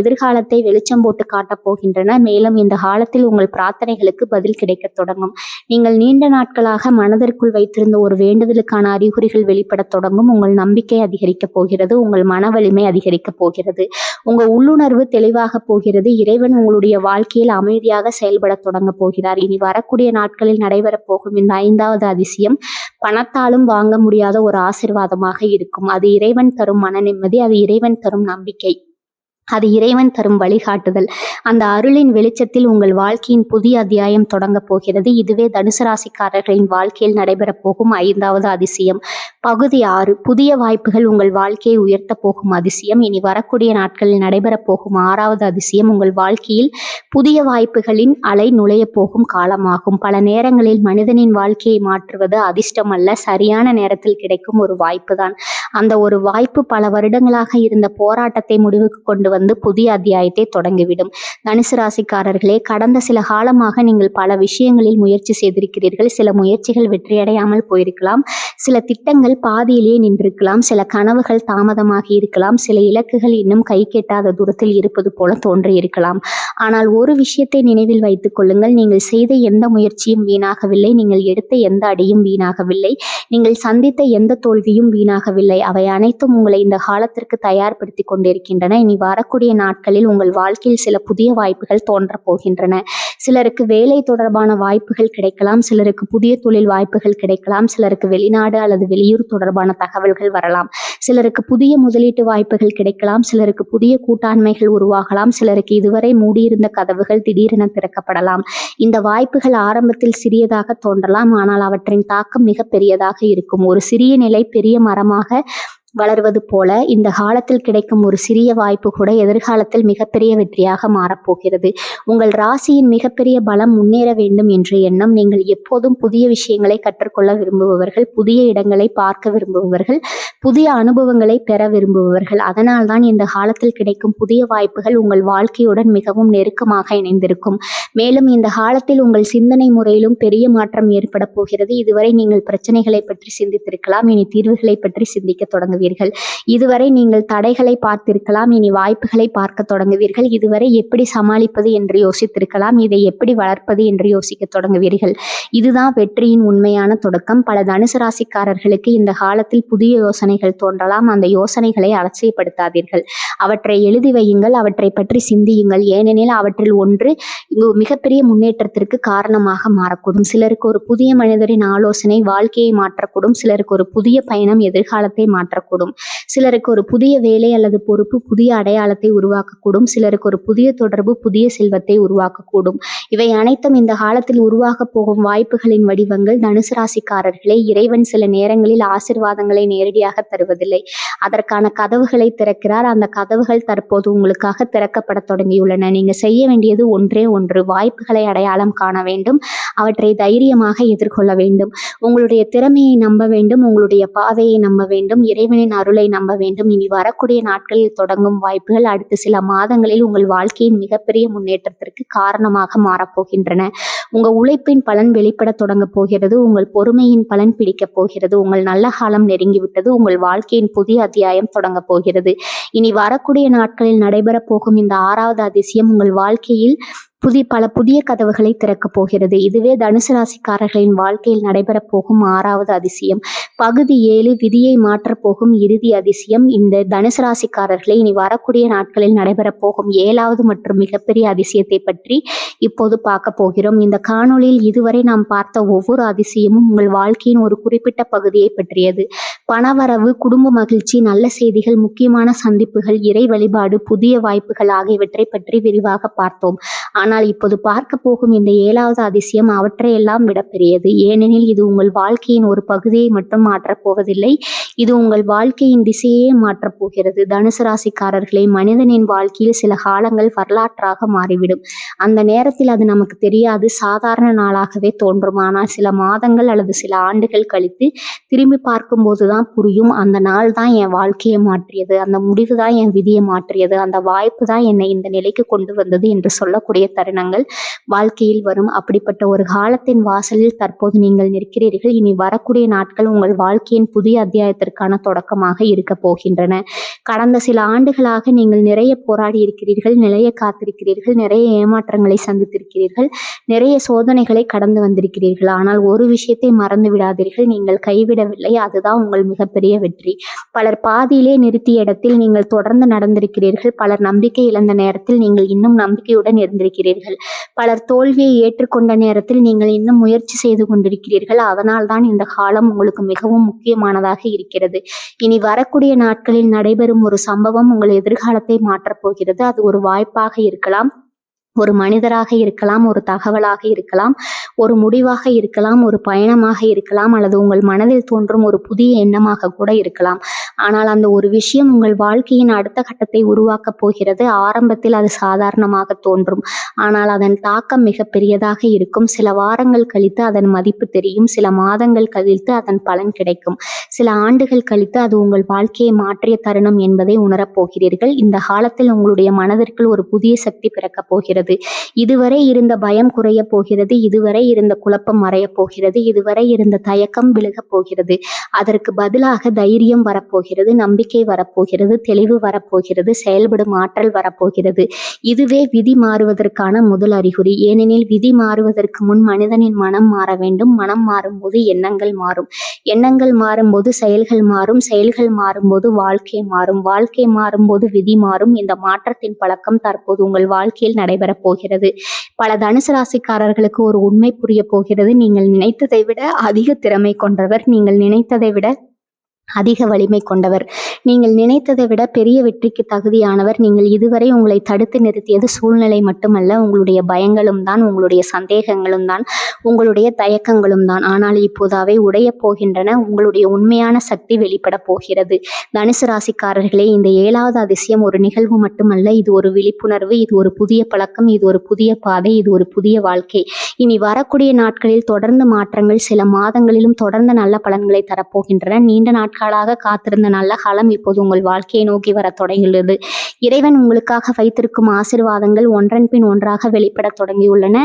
எதிர்காலத்தை வெளிச்சம் போட்டு காட்டப் போகின்றன. மேலும் இந்த காலத்தில் உங்கள் பிரார்த்தனைகளுக்கு பதில் கிடைக்கத் தொடங்கும். நீங்கள் நீண்ட நாட்களாக மனதிற்குள் வைத்திருந்த ஒரு வேண்டுதலுக்கான அறிகுறிகள் வெளிப்படத் தொடங்கும். உங்கள் நம்பிக்கை அதிகரிக்கப் போகிறது, உங்கள் மன வலிமை அதிகரிக்கப் போகிறது, உங்கள் உள்ளுணர்வு தெளிவாக போகிறது. இறைவன் உங்களுடைய வாழ்க்கையில் அமைதியாக செயல்பட தொடங்க போகிறார். இனி வரக்கூடிய நாட்களில் நடைபெறப் போகும் இந்த 5வது அதிசயம் பணத்தாலும் வாங்க முடியாத ஒரு ஆசீர்வாதமாக இருக்கும். அது இறைவன் தரும் மன நிம்மதி, அது இறைவன் தரும் நம்பிக்கை, அது இறைவன் தரும் வழிகாட்டுதல். அந்த அருளின் வெளிச்சத்தில் உங்கள் வாழ்க்கையின் புதிய அத்தியாயம் தொடங்க போகிறது. இதுவே தனுசு ராசிக்காரர்களின் வாழ்க்கையில் நடைபெறப் போகும் 5வது அதிசயம். பகுதி 6, புதிய வாய்ப்புகள் உங்கள் வாழ்க்கையை உயர்த்த போகும் அதிசயம். இனி வரக்கூடிய நாட்களில் நடைபெறப் போகும் 6வது அதிசயம் உங்கள் வாழ்க்கையில் புதிய வாய்ப்புகளின் அலை நுழைய போகும் காலமாகும். பல நேரங்களில் மனிதனின் வாழ்க்கையை மாற்றுவது அதிர்ஷ்டம் அல்ல, சரியான நேரத்தில் கிடைக்கும் ஒரு வாய்ப்பு தான். அந்த ஒரு வாய்ப்பு பல வருடங்களாக இருந்த போராட்டத்தை முடிவுக்கு கொண்டு வந்து புதிய அத்தியாயத்தை தொடங்கிவிடும். தனுசு ராசிக்காரர்களே, கடந்த சில காலமாக நீங்கள் பல விஷயங்களில் முயற்சி செய்திருக்கிறீர்கள். சில முயற்சிகள் வெற்றியடையாமல் போயிருக்கலாம், சில திட்டங்கள் பாதியிலேயே நின்றிருக்கலாம், சில கனவுகள் தாமதமாகி இருக்கலாம், சில இலக்குகள் இன்னும் கை கெட்டாத தூரத்தில் இருப்பது போல தோன்றியிருக்கலாம். ஆனால் ஒரு விஷயத்தை நினைவில் வைத்துக் கொள்ளுங்கள், நீங்கள் செய்த எந்த முயற்சியும் வீணாகவில்லை, நீங்கள் எடுத்த எந்த அடியும் வீணாகவில்லை, நீங்கள் சந்தித்த எந்த தோல்வியும் வீணாகவில்லை. அவை அனைத்தும் உங்களை இந்த காலத்திற்கு தயார்படுத்தி கொண்டிருக்கின்றன. இனி வரக்கூடிய நாட்களில் உங்கள் வாழ்க்கையில் சில புதிய வாய்ப்புகள் தோன்றப் போகின்றன. சிலருக்கு வேலை தொடர்பான வாய்ப்புகள் கிடைக்கலாம், சிலருக்கு புதிய தொழில் வாய்ப்புகள் கிடைக்கலாம், சிலருக்கு வெளிநாடு அல்லது வெளியூர் தொடர்பான தகவல்கள் வரலாம், சிலருக்கு புதிய முதலீட்டு வாய்ப்புகள் கிடைக்கலாம், சிலருக்கு புதிய கூட்டாண்மைகள் உருவாகலாம், சிலருக்கு இதுவரை மூடியிருந்த கதவுகள் திடீரென திறக்கப்படலாம். இந்த வாய்ப்புகள் ஆரம்பத்தில் சிறியதாக தோன்றலாம், ஆனால் அவற்றின் தாக்கம் மிக பெரியதாக இருக்கும். ஒரு சிறிய நிலை பெரிய மரமாக வளர்வது போல இந்த காலத்தில் கிடைக்கும் ஒரு சிறிய வாய்ப்பு கூட எதிர்காலத்தில் மிகப்பெரிய வெற்றியாக மாறப்போகிறது. உங்கள் ராசியின் மிகப்பெரிய பலம் முன்னேற வேண்டும் என்ற எண்ணம். நீங்கள் எப்போதும் புதிய விஷயங்களை கற்றுக்கொள்ள விரும்புபவர்கள், புதிய இடங்களை பார்க்க விரும்புபவர்கள், புதிய அனுபவங்களை பெற விரும்புபவர்கள். அதனால்தான் இந்த காலத்தில் கிடைக்கும் புதிய வாய்ப்புகள் உங்கள் வாழ்க்கையுடன் மிகவும் நெருக்கமாக இணைந்திருக்கும். மேலும் இந்த காலத்தில் உங்கள் சிந்தனை முறையிலும் பெரிய மாற்றம் ஏற்பட போகிறது. இதுவரை நீங்கள் பிரச்சனைகளை பற்றி சிந்தித்திருக்கலாம், இனி தீர்வுகளை பற்றி சிந்திக்க தொடங்குவீர்கள். இதுவரை நீங்கள் தடைகளை பார்த்திருக்கலாம், இனி வாய்ப்புகளை பார்க்க தொடங்குவீர்கள். இதுவரை எப்படி சமாளிப்பது என்று யோசித்திருக்கலாம், இதை எப்படி வளர்ப்பது என்று யோசிக்க தொடங்குவீர்கள். இதுதான் வெற்றியின் உண்மையான தொடக்கம். பல தனுசு ராசிக்காரர்களுக்கு இந்த காலத்தில் புதிய யோசனைகள் தோன்றலாம். அந்த யோசனைகளை அலட்சியப்படுத்தாதீர்கள், அவற்றை எழுதி வையுங்கள், அவற்றை பற்றி சிந்தியுங்கள். ஏனெனில் அவற்றில் ஒன்று மிகப்பெரிய முன்னேற்றத்திற்கு காரணமாக மாறக்கூடும். சிலருக்கு ஒரு புதிய மனிதரின் ஆலோசனை வாழ்க்கையை மாற்றக்கூடும், சிலருக்கு ஒரு புதிய பயணம் எதிர்காலத்தை மாற்றக்கூடும், சிலருக்கு ஒரு புதிய வேலை அல்லது பொறுப்பு புதிய அடையாளத்தை உருவாக்கக்கூடும், சிலருக்கு ஒரு புதிய தொடர்பு புதிய செல்வத்தை உருவாக்கக்கூடும். இவை அனைத்தும் இந்த காலத்தில் உருவாக போகும் வாய்ப்புகளின் வடிவங்கள். தனுசு ராசிக்காரர்களே, இறைவன் சில நேரங்களில் ஆசீர்வாதங்களை நேரடியாக தருவதில்லை, அதற்கான கதவுகளை திறக்கிறார். அந்த கதவுகள் தற்போது உங்களுக்காக திறக்கப்பட தொடங்கியுள்ளன. நீங்க செய்ய வேண்டியது ஒன்றே ஒன்று, வாய்ப்புகளை அடையாளம் காண வேண்டும், அவற்றை தைரியமாக எதிர்கொள்ள வேண்டும், உங்களுடைய திறமையை நம்ப வேண்டும், உங்களுடைய பாதையை நம்ப வேண்டும், இறைவனின் அருளை நம்ப வேண்டும். இனி வரக்கூடிய நாட்களில் தொடங்கும் வாய்ப்புகள் அடுத்த சில மாதங்களில் உங்கள் வாழ்க்கையின் மிகப்பெரிய முன்னேற்றத்திற்கு காரணமாக மாறப்போகின்றன. உங்க உழைப்பின் பலன் வெளிப்பட தொடங்க போகிறது, உங்கள் பொறுமையின் பலன் பிடிக்கப் போகிறது, உங்கள் நல்ல காலம் நெருங்கிவிட்டது, உங்கள் வாழ்க்கையின் புதிய அத்தியாயம் தொடங்க போகிறது. இனி வரக்கூடிய நாட்களில் நடைபெற போகும் இந்த 6வது அதிசயம் உங்கள் வாழ்க்கையில் பல புதிய கதவுகளை திறக்கப் போகிறது. இதுவே தனுசு ராசிக்காரர்களின் வாழ்க்கையில் நடைபெறப் போகும் 6வது அதிசயம். பகுதி 7 விதியை மாற்றப் போகும் இறுதி அதிசயம். இந்த தனுசு ராசிக்காரர்களை இனி வரக்கூடிய நாட்களில் நடைபெறப் போகும் 7வது மற்றும் மிகப்பெரிய அதிசயத்தை பற்றி இப்போது பார்க்க போகிறோம். இந்த காணொளியில் இதுவரை நாம் பார்த்த ஒவ்வொரு அதிசயமும் உங்கள் வாழ்க்கையின் ஒரு குறிப்பிட்ட பகுதியை பற்றியது. பணவரவு, குடும்ப மகிழ்ச்சி, நல்ல செய்திகள், முக்கியமான சந்திப்புகள், இறை வழிபாடு, புதிய வாய்ப்புகள் ஆகியவற்றை பற்றி விரிவாக பார்த்தோம். ஆனால் இப்போது பார்க்க போகும் இந்த 7வது அதிசயம் அவற்றையெல்லாம் விட பெரியது. ஏனெனில் இது உங்கள் வாழ்க்கையின் ஒரு பகுதியை மட்டும் மாற்றப் போவதில்லை, இது உங்கள் வாழ்க்கையின் திசையே மாற்றப் போகிறது. தனுசு ராசிக்காரர்களை, மனிதனின் வாழ்க்கையில் சில காலங்கள் வரலாற்றாக மாறிவிடும். அந்த நேரத்தில் அது நமக்கு தெரியாது, சாதாரண நாளாகவே தோன்றும். ஆனால் சில மாதங்கள் அல்லது சில ஆண்டுகள் கழித்து திரும்பி பார்க்கும்போதுதான் புரியும், அந்த நாள் தான் என் வாழ்க்கையை மாற்றியது, அந்த முடிவு தான் என் விதியை மாற்றியது, அந்த வாய்ப்பு தான் என்னை இந்த நிலைக்கு கொண்டு வந்தது என்று சொல்லக்கூடிய தருணங்கள் வாழ்க்கையில் வரும். அப்படிப்பட்ட ஒரு காலத்தின் வாசலில் தற்போது நீங்கள் நிற்கிறீர்கள். இனி வரக்கூடிய நாட்கள் உங்கள் வாழ்க்கையின் புதிய அத்தியாயத்திற்கான தொடக்கமாக இருக்க போகின்றன. கடந்த சில ஆண்டுகளாக நீங்கள் நிறைய போராடி இருக்கிறீர்கள், நிறைய காத்திருக்கிறீர்கள், நிறைய ஏமாற்றங்களை சந்தித்திருக்கிறீர்கள், நிறைய சோதனைகளை கடந்து வந்திருக்கிறீர்கள். ஆனால் ஒரு விஷயத்தை மறந்து விடாதீர்கள், நீங்கள் கைவிடவில்லை, அதுதான் உங்கள் மிகப்பெரிய வெற்றி. பலர் பாதியிலே நிறுத்திய இடத்தில் நீங்கள் தொடர்ந்து நடந்திருக்கிறீர்கள். பலர் நம்பிக்கை இழந்த நேரத்தில் நீங்கள் இன்னும் நம்பிக்கையுடன் இருந்திருக்கிறீர்கள். பலர் தோல்வியை ஏற்றுக்கொண்ட நேரத்தில் நீங்கள் இன்னும் முயற்சி செய்து கொண்டிருக்கிறீர்கள். அதனால் தான் இந்த காலம் உங்களுக்கு மிகவும் முக்கியமானதாக இருக்கிறது. இனி வரக்கூடிய நாட்களில் நடைபெறும் ஒரு சம்பவம் உங்கள் எதிர்காலத்தை மாற்றப் போகிறது. அது ஒரு வாய்ப்பாக இருக்கலாம், ஒரு மனிதராக இருக்கலாம், ஒரு தகவலாக இருக்கலாம், ஒரு முடிவாக இருக்கலாம், ஒரு பயணமாக இருக்கலாம், அல்லது உங்கள் மனதில் தோன்றும் ஒரு புதிய எண்ணமாக கூட இருக்கலாம். ஆனால் அந்த ஒரு விஷயம் உங்கள் வாழ்க்கையின் அடுத்த கட்டத்தை உருவாக்கப் போகிறது. ஆரம்பத்தில் அது சாதாரணமாக தோன்றும், ஆனால் அதன் தாக்கம் மிக பெரியதாக இருக்கும். சில வாரங்கள் கழித்து அதன் மதிப்பு தெரியும், சில மாதங்கள் கழித்து அதன் பலன் கிடைக்கும், சில ஆண்டுகள் கழித்து அது உங்கள் வாழ்க்கையை மாற்றிய தருணம் என்பதை உணரப் போகிறீர்கள். இந்த காலத்தில் உங்களுடைய மனதிற்குள் ஒரு புதிய சக்தி பிறக்கப் போகிறது. இதுவரை இருந்த பயம் குறைய போகிறது, இதுவரை இருந்த குழப்பம் மறைய போகிறது, இதுவரை இருந்த தயக்கம் விலகப் போகிறது. அதற்கு பதிலாக தைரியம் வரப்போகிறது, நம்பிக்கை வரப்போகிறது, தெளிவு வரப்போகிறது, செயல்படும் ஆற்றல் வரப்போகிறது. இதுவே விதி மாறுவதற்கான முதல் அறிகுறி. ஏனெனில் விதி மாறுவதற்கு முன் மனிதனின் மனம் மாற வேண்டும். மனம் மாறும்போது எண்ணங்கள் மாறும், எண்ணங்கள் மாறும்போது செயல்கள் மாறும், செயல்கள் மாறும்போது வாழ்க்கை மாறும், வாழ்க்கை மாறும்போது விதி மாறும். இந்த மாற்றத்தின் பழக்கம் தற்போது உங்கள் வாழ்க்கையில் நடைபெற போகிறது. பல தனுசு ராசிக்காரர்களுக்கு ஒரு உண்மை புரிய போகிறது. நீங்கள் நினைத்ததை விட அதிக திறமை கொண்டவர், நீங்கள் நினைத்ததை விட அதிக வலிமை கொண்டவர், நீங்கள் நினைத்ததை விட பெரிய வெற்றிக்கு தகுதியானவர். நீங்கள் இதுவரை உங்களை தடுத்து நிறுத்தியது சூழ்நிலை மட்டுமல்ல, உங்களுடைய பயங்களும் தான், உங்களுடைய சந்தேகங்களும் தான், உங்களுடைய தயக்கங்களும் தான். ஆனால் இப்போது அவை உடைய போகின்றன. உங்களுடைய உண்மையான சக்தி வெளிப்பட போகிறது. தனுசு ராசிக்காரர்களே, இந்த 7வது அதிசயம் ஒரு நிகழ்வு மட்டுமல்ல, இது ஒரு விழிப்புணர்வு, இது ஒரு புதிய பழக்கம், இது ஒரு புதிய பாதை, இது ஒரு புதிய வாழ்க்கை. இனி வரக்கூடிய நாட்களில் தொடர்ந்து மாற்றங்கள், சில மாதங்களிலும் தொடர்ந்து நல்ல பலன்களை தரப்போகின்றன. நீண்ட நாட்களாக காத்திருந்த நல்ல காலம் இப்போது உங்கள் வாழ்க்கையை நோக்கி வர தொடங்கியுள்ளது. இறைவன் உங்களுக்காக வைத்திருக்கும் ஆசீர்வாதங்கள் ஒன்றன் பின் ஒன்றாக வெளிப்பட தொடங்கியுள்ளன.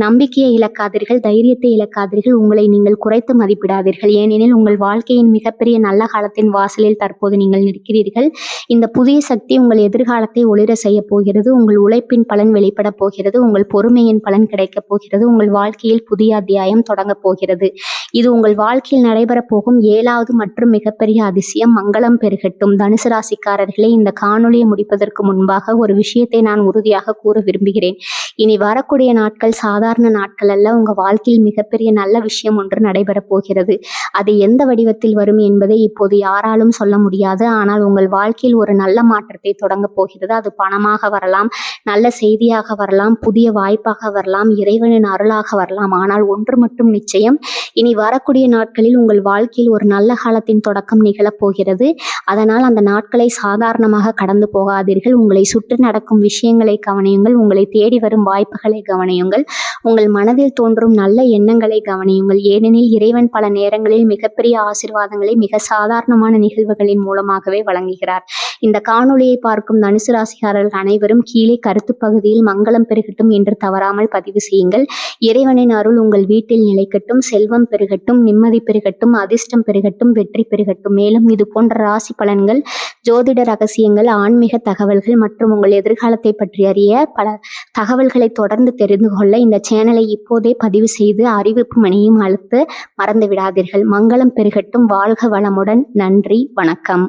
நம்பிக்கையை இழக்காதீர்கள், தைரியத்தை இழக்காதீர்கள், உங்களை நீங்கள் குறைத்து மதிப்பிடாதீர்கள். ஏனெனில் உங்கள் வாழ்க்கையின் மிகப்பெரிய நல்ல காலத்தின் வாசலில் தற்போது நீங்கள் நிற்கிறீர்கள். இந்த புதிய சக்தி உங்கள் எதிர்காலத்தை ஒளிர செய்ய போகிறது. உங்கள் உழைப்பின் பலன் வெளிப்பட போகிறது, உங்கள் பொறுமையின் பலன் கிடைக்கப் போகிறது, உங்கள் வாழ்க்கையில் புதிய அத்தியாயம் தொடங்கப் போகிறது. இது உங்கள் வாழ்க்கையில் நடைபெறப் போகும் 7வது மற்றும் மிகப்பெரிய அதிசயம். மங்களம் பெருகட்டும். தனுசு ராசிக்காரர்களே, இந்த காணொளியை முடிப்பதற்கு முன்பாக ஒரு விஷயத்தை நான் உறுதியாக கூற விரும்புகிறேன். இனி வரக்கூடிய நாட்கள் சாதாரண நாட்கள் அல்ல. உங்க வாழ்க்கையில் மிகப்பெரிய நல்ல விஷயம் ஒன்று நடைபெறப் போகிறது. அது எந்த வடிவத்தில் வரும் என்பதை இப்போது யாராலும் சொல்ல முடியாது. ஆனால் உங்கள் வாழ்க்கையில் ஒரு நல்ல மாற்றத்தை தொடங்க போகிறது. அது பணமாக வரலாம், நல்ல செய்தியாக வரலாம், புதிய வாய்ப்பாக வரலாம், இறைவனின் அருளாக வரலாம். ஆனால் ஒன்று மட்டும் நிச்சயம், இனி வரக்கூடிய நாட்களில் உங்கள் வாழ்க்கையில் ஒரு நல்ல காலத்தின் தொடக்கம் நிகழப் போகிறது. அதனால் அந்த நாட்களை சாதாரணமாக கடந்து போகாதீர்கள். உங்களை சுற்றி நடக்கும் விஷயங்களை கவனியுங்கள், உங்களை தேடி வரும் வாய்ப்புகளை கவனியுங்கள், உங்கள் மனதில் தோன்றும் நல்ல எண்ணங்களை கவனியுங்கள். ஏனெனில் இறைவன் பல நேரங்களில் மிகப்பெரிய ஆசீர்வாதங்களை மிக சாதாரணமான நிகழ்வுகளின் மூலமாகவே வழங்குகிறார். இந்த காணொளியை பார்க்கும் தனுசு ராசிக்காரர்கள் அனைவரும் கீழே கருத்து பகுதியில் மங்களம் பெருகட்டும் என்று தவறாமல் பதிவு செய்யுங்கள். இறைவனின் அருள் உங்கள் வீட்டில் நிலைக்கட்டும், செல்வம் பெருகட்டும், நிம்மதி பெருகட்டும், அதிர்ஷ்டம் பெருகட்டும், வெற்றி பெருகட்டும். மேலும் இது போன்ற ராசி பலன்கள், ஜோதிட ரகசியங்கள், ஆன்மீக தகவல்கள் மற்றும் உங்கள் எதிர்காலத்தை பற்றி அறிய பல தகவல்களை தொடர்ந்து தெரிந்து கொள்ள இந்த சேனலை இப்போதே பதிவு செய்து அறிவிப்பு மணியும் அழுத்த மறந்து விடாதீர்கள். மங்களம் பெருகட்டும். வாழ்க வளமுடன். நன்றி, வணக்கம்.